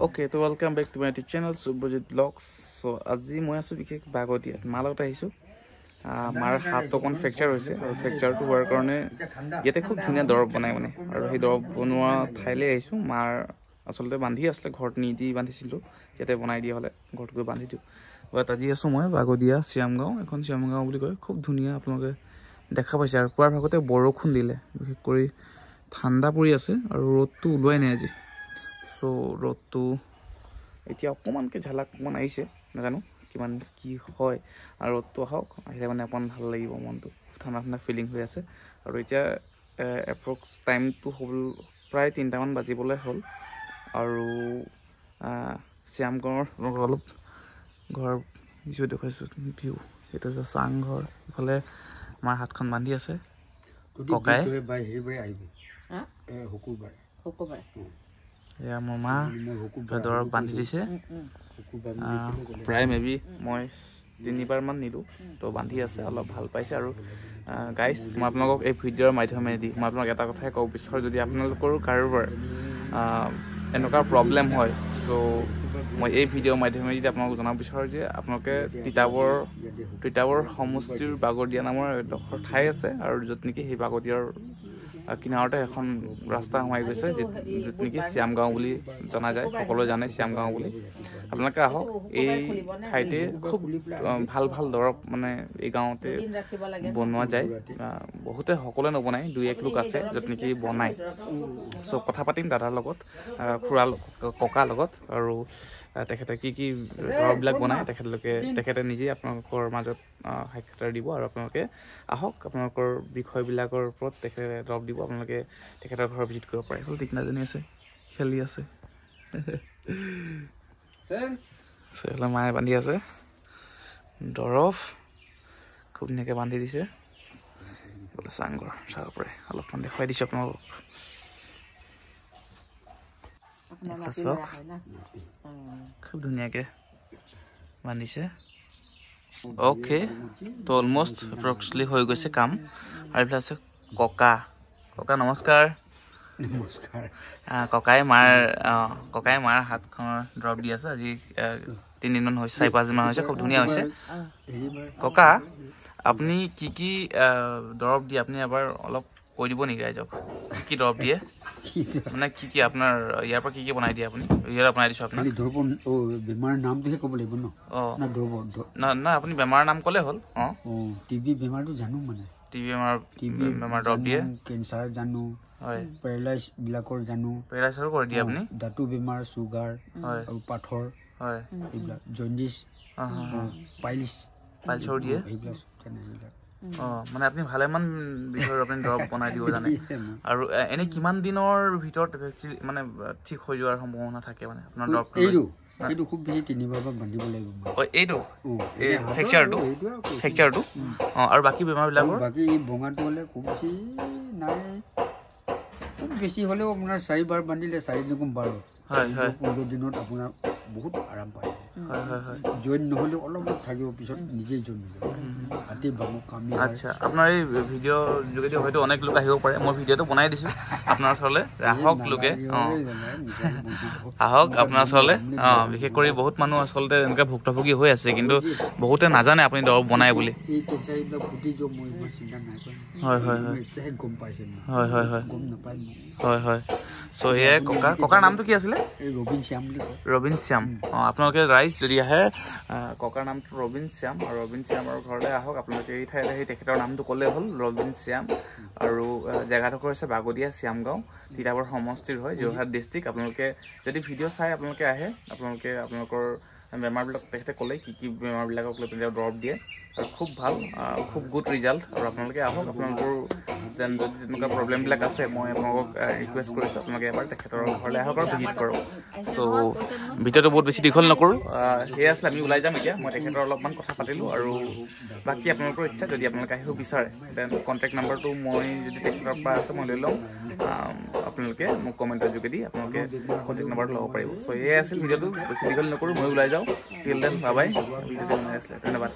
Okay, so welcome back to my YouTube channel, Subhajit Vlogs. So, আজি মই আছো বিশেষ বাগদিয়াত মালত আহিছো মাৰ হাত অকন ফ্ৰেকচাৰ হৈছে আৰু ফ্ৰেকচাৰটো হোৱাৰ কাৰণে ইয়াতে খুব ধুনীয়া দৰব বনাই মানে আৰু সেই দৰব বনোৱা ঠাইলৈ আহিছো মাৰ আসলতে বান্ধি আসলে ঘৰত নিদি বান্ধিছিলো ইয়াতে বনাই দিয়া হলে ঘৰত গৈ বান্ধি দিও বাট আজি আছো মই বাগদিয়া শ্যামগাঁও এখন শ্যামগাঁও বুলি কয় খুব ধুনীয়া আপোনালোকে দেখা পাইছে আৰু পুৱাৰ ভাগতে বৰষুণ দিলে বিশেষ কৰি ঠাণ্ডা পৰি আছে আৰু ৰ'দটো ওলোৱাই নাই আজি সো ৰ'দটো এতিয়া অকমানকে ঝালাক মান আহিছে নাজানো কিমান কি হয় আৰু ৰ'দটো আহক আহিলে মানে অকমান ভাল লাগিব মনটো ঠাণ্ডা ঠাণ্ডা ফিলিং হৈ আছে আৰু এতিয়া এপ্ৰক্স টাইমটো হ'ল প্ৰায় 3টা মান বাজিবলৈ হ'ল আৰু শ্যামগাঁৱৰ অলপ ঘৰ ভিউ দেখাইছো ভিউ এটা যে চাং ঘৰ ইফালে আমাৰ হাতখন বান্ধি আছে ককাই শুকুৰবাৰ এয়া মোৰ মা দৰব বান্ধি দিছে প্ৰায় মেবি মই 3বাৰ মান নিলো তো বান্ধি আছে অলপ ভাল পাইছে আৰু গাইজ মই আপোনালোকক এই ভিডিঅ'ৰ মাধ্যমেদি মই আপোনালোক এটা কথাই ক'ব বিচাৰোঁ যদি আপোনালোকৰ কাৰোবাৰ এনেকুৱা প্ৰব্লেম হয় সো মই এই ভিডিঅ'ৰ মাধ্যমেদি আপোনালোকক জনাব বিচাৰোঁ যে আপোনালোকে তিতাবৰ সমষ্টিৰ বাগদিয়া নামৰ এডোখৰ ঠাই আছে আৰু য'ত নেকি সেই বাগদিয়াৰ কিনাৰতে এখন ৰাস্তা সোমাই গৈছে য'ত নেকি শ্যামগাঁও বুলি জনা যায় সকলোৱে জানে শ্যামগাঁও বুলি আপোনালোকে আহক এই ঠাইতে খুব ভাল ভাল দৰব মানে এই গাঁৱতে বনোৱা যায় বহুতে সকলোৱে নবনায় 2-1 লোক আছে য'ত নেকি বনায় সো কথা পাতিম দাদাৰ লগত খুৰা ককাৰ লগত আৰু তেখেতে কি কি দৰববিলাক বনায় তেখেতে নিজে আপোনালোকৰ মাজত সাক্ষাৎকাৰ দিব আৰু আপোনালোকে আহক আপোনালোকৰ বিষয়বিলাকৰ ওপৰত তেখেতে দৰব দিব আপোনালোকে তেখেতৰ ঘৰ ভিজিট কৰিব পাৰে হ'ল ঠিক নাজানি আছে খেলি আছে মায়ে বান্ধি আছে দৰব খুব ধুনীয়াকৈ বান্ধি দিছে বোলে চাংঘৰ চাব পাৰে অলপমান দেখুৱাই দিছোঁ আপোনালোকক খুব ধুনীয়াকৈ বান্ধিছে অ'কে তো অলমষ্ট এপ্ৰক্সলি হৈ গৈছে কাম আৰু এইফালে আছে ককা নমস্কাৰ ককাই মাৰ হাতখনৰ দৰব দি আছে আজি 3 দিনমান হৈছে 4-5 দিনমান হৈছে খুব ধুনীয়া হৈছে ককা আপুনি কি কি দৰব দিয়ে আপুনি এবাৰ অলপ কৈ দিব নেকি ৰাইজক কি দৰব দিয়ে মানে কি আপোনাৰ ইয়াৰ পৰা কি বনাই দিয়ে আপুনি ইয়াৰ বনাই দিছো আপুনি বেমাৰৰ নামটোহে ক'ব লাগিব ন না আপুনি বেমাৰৰ নাম ক'লে হ'ল টিবি বেমাৰটো জানো মানে টিবি বেমাৰ দৰব দিয়ে কেঞ্চাৰ জানো হয় পেৰালাইজ বিলাকৰ জানো পেৰালাইজৰ কৰি দিয়ে আপুনি দাঁতু বেমাৰ চুগাৰ আৰু পাথৰ হয় এইবিলাক জণ্ডিছ পাইলছৰ দিয়ে এইবিলাক মানে আপুনি ভালেমান বিষয়ৰ আপুনি দৰব বনাই দিব জানে আৰু এনে কিমান দিনৰ ভিতৰত মানে ঠিক হৈ যোৱাৰ সম্ভাৱনা থাকে মানে আপোনাৰ দৰব এইটো খুব বেছি 3বাৰ বান্ধিব লাগিব এইটো ফ্ৰেকচাৰটো আৰু বাকী বেমাৰবিলাকৰ বাকী বঙাটো হ'লে খুব বেছি নাই খুব বেছি হ'লেও আপোনাৰ 4বাৰ বান্ধিলে 4×12 15 দিনত আপোনাৰ বহুত আৰাম পায় জইন নহ'লেও অলপ থাকিব পিছত নিজেই জইন হৈ যাব হাতে বামক কামি আচ্ছা আপোনাৰ এই ভিডিঅ' যোগেদি হয়তো অনেক লোক আহিব পাৰে মই ভিডিঅ'টো বনাই দিছোঁ আপোনাৰ ওচৰলৈ আহক লোকে আহক আপোনাৰ ওচৰলৈ বিশেষ কৰি বহুত মানুহ আচলতে এনেকৈ ভুক্তভোগী হৈ আছে কিন্তু বহুতে নাজানে আপুনি দৰব বনাই বুলি হয় চ' এয়াই ককাৰ নামটো কি আছিলে ৰবীন শ্যাম আপোনালোকে ৰাইজ যদি আহে ককাৰ নামটো ৰবীন শ্যাম আৰু ৰবীন শ্যামৰ ঘৰলৈ আহক আপোনালোকে এই ঠাইতে সেই তেখেতৰ নামটো ক'লে হ'ল ৰবীন শ্যাম আৰু জেগাডোখৰ হৈছে বাগদিয়া শ্যামগাঁও তিতাবৰ সমষ্টিৰ হয় যোৰহাট ডিষ্ট্ৰিক্ট আপোনালোকে যদি ভিডিঅ' চাই আপোনালোকে আহে আপোনালোকৰ বেমাৰবিলাক তেখেতে ক'লে কি বেমাৰবিলাকক লৈ পিনে দৰব দিয়ে আৰু খুব ভাল খুব গুড ৰিজাল্ট আৰু আপোনালোকে আহক আপোনালোকৰ যদি তেনেকুৱা প্ৰব্লেমবিলাক আছে মই আপোনালোকক ৰিকুৱেষ্ট কৰিছোঁ আপোনালোকে এবাৰ তেখেতৰ ঘৰলৈ আহক আৰু ভিজিট কৰক চ' ভিডিঅ'টো বহুত বেছি দীঘল নকৰোঁ সেয়া আছিলে আমি ওলাই যাম এতিয়া মই তেখেতৰ অলপমান কথা পাতিলোঁ আৰু বাকী আপোনালোকৰ ইচ্ছা যদি আপোনালোকে আহিব বিচাৰে দেন কণ্টেক্ট নাম্বাৰটো মই যদি তেখেতৰ পৰা আছে মই লৈ ল'ম আপোনালোকে মোক কমেণ্টৰ যোগেদি আপোনালোকে কণ্টেক্ট নাম্বাৰটো ল'ব পাৰিব চ' এয়াই আছিল ভিডিঅ'টো বেছি দীঘল নকৰোঁ মই ওলাই যাওঁ টিল দেন বাই বাই ভিডিঅ'টো বনাই আছিলে ধন্যবাদ